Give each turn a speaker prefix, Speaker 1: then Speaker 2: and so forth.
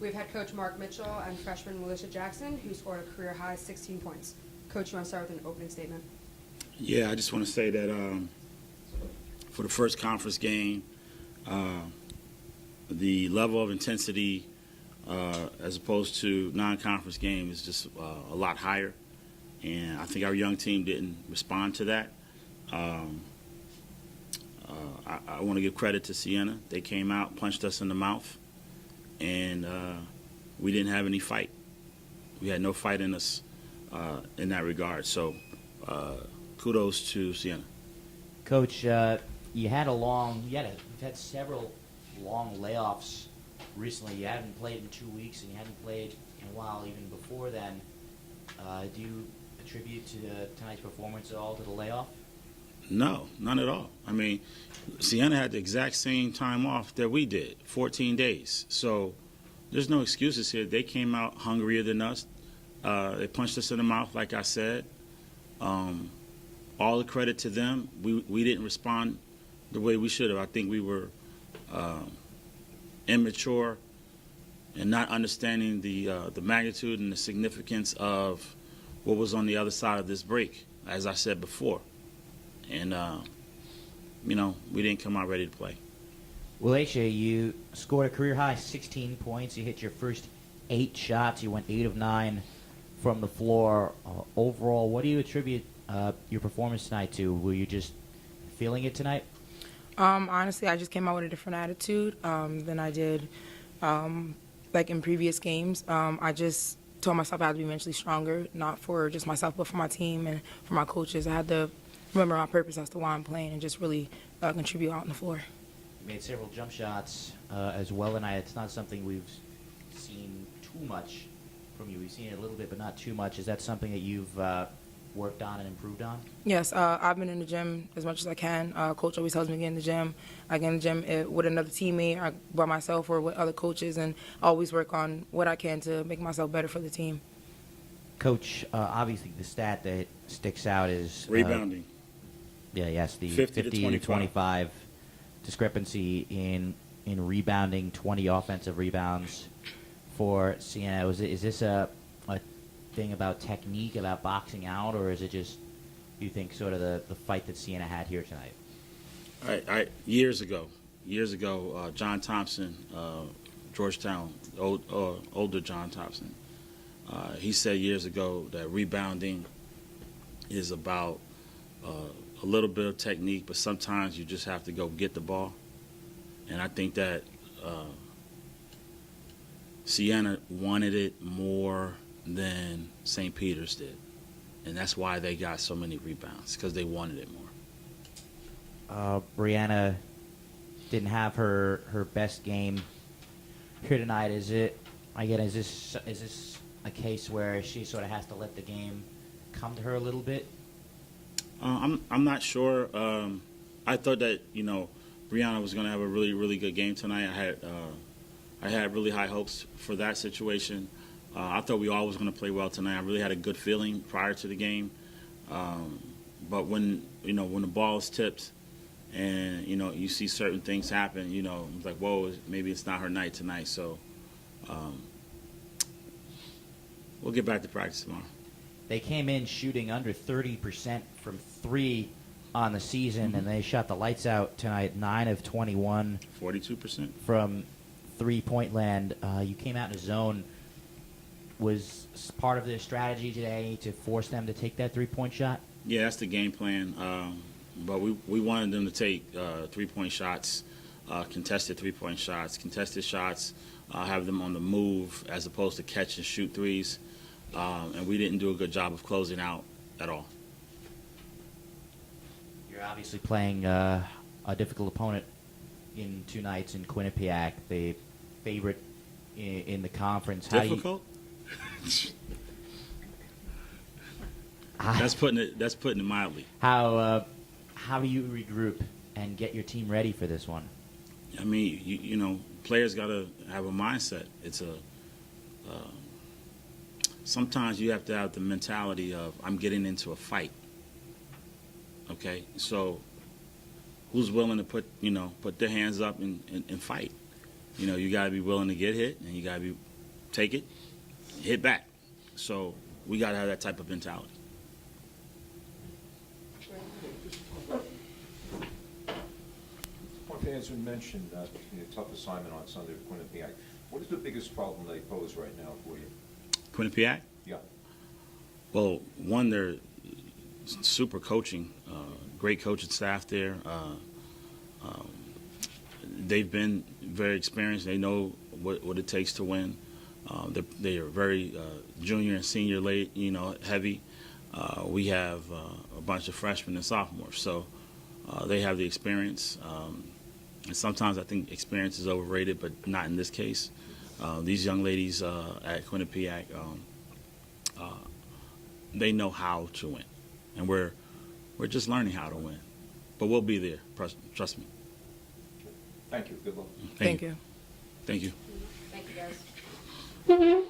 Speaker 1: We have head coach Marc Mitchell and freshman Wil'lisha Jackson, who scored a career-high 16 points. Coach, you want to start with an opening statement?
Speaker 2: Yeah, I just want to say that for the first conference game, the level of intensity as opposed to non-conference game is just a lot higher. And I think our young team didn't respond to that. I want to give credit to Siena. They came out, punched us in the mouth, and we didn't have any fight. We had no fight in us in that regard. So kudos to Siena.
Speaker 3: Coach, you've had several long layoffs recently. You haven't played in 2 weeks, and you hadn't played in a while even before then. Do you attribute to tonight's performance at all to the layoff?
Speaker 2: No, none at all. I mean, Siena had the exact same time off that we did, 14 days. So there's no excuses here. They came out hungrier than us. They punched us in the mouth, like I said. All the credit to them. We didn't respond the way we should have. I think we were immature and not understanding the magnitude and the significance of what was on the other side of this break, as I said before. And, we didn't come out ready to play.
Speaker 3: Wil'lisha, you scored a career-high 16 points. You hit your first 8 shots. You went 8 of 9 from the floor. Overall, what do you attribute your performance tonight to? Were you just feeling it tonight?
Speaker 4: Honestly, I just came out with a different attitude than I did like in previous games. I just told myself I had to be mentally stronger, not for just myself, but for my team and for my coaches. I had to remember my purpose as to why I'm playing and just really contribute out on the floor.
Speaker 3: You made several jump shots as well tonight. It's not something we've seen too much from you. We've seen it a little bit, but not too much. Is that something that you've worked on and improved on?
Speaker 4: Yes, I've been in the gym as much as I can. Coach always tells me to get in the gym. I get in the gym with another teammate, or by myself, or with other coaches, and I always work on what I can to make myself better for the team.
Speaker 3: Coach, obviously the stat that sticks out is
Speaker 2: Rebounding.
Speaker 3: The
Speaker 2: 50 to
Speaker 3: 25 discrepancy in rebounding, 20 offensive rebounds for Siena. Is this a thing about technique, about boxing out, or is it just, you think, sort of the fight that Siena had here tonight?
Speaker 2: Years ago, John Thompson, Georgetown, older John Thompson, he said years ago that rebounding is about a little bit of technique, but sometimes you just have to go get the ball. And I think that Siena wanted it more than St. Peter's did. And that's why they got so many rebounds, because they wanted it more.
Speaker 3: Brianna didn't have her best game here tonight. Is this a case where she sort of has to let the game come to her a little bit?
Speaker 2: I'm not sure. I thought that Brianna was going to have a really, really good game tonight. I had really high hopes for that situation. I thought we all was going to play well tonight. I really had a good feeling prior to the game. But when the ball is tipped and you see certain things happen, it's like, whoa, maybe it's not her night tonight. So we'll get back to practice tomorrow.
Speaker 3: They came in shooting under 30% from 3 on the season, and they shot the lights out tonight, 9 of 21.
Speaker 2: 42%.
Speaker 3: From three-point land. You came out in a zone. Was part of their strategy today to force them to take that three-point shot?
Speaker 2: Yeah, that's the game plan. But we wanted them to take three-point shots, contested three-point shots, have them on the move as opposed to catch and shoot threes. And we didn't do a good job of closing out at all.
Speaker 3: You're obviously playing a difficult opponent in 2 nights in Quinnipiac, the favorite in the conference.
Speaker 2: Difficult? That's putting it mildly.
Speaker 3: How do you regroup and get your team ready for this one?
Speaker 2: I mean, players got to have a mindset. It's sometimes you have to have the mentality of, I'm getting into a fight. Okay, so who's willing to put their hands up and fight? You got to be willing to get hit, and you got to be take it, hit back. So we got to have that type of mentality.
Speaker 5: One fans had mentioned that tough assignment on Sunday with Quinnipiac. What is the biggest problem they pose right now for you?
Speaker 2: Quinnipiac?
Speaker 5: Yeah.
Speaker 2: Well, one, they're super coaching, great coaching staff there. They've been very experienced. They know what it takes to win. They are very junior and senior heavy. We have a bunch of freshmen and sophomores, so they have the experience. And sometimes I think experience is overrated, but not in this case. These young ladies at Quinnipiac, they know how to win, and we're just learning how to win. But we'll be there. Trust me.
Speaker 5: Thank you. Good luck.
Speaker 4: Thank you.
Speaker 2: Thank you.
Speaker 1: Thank you, guys.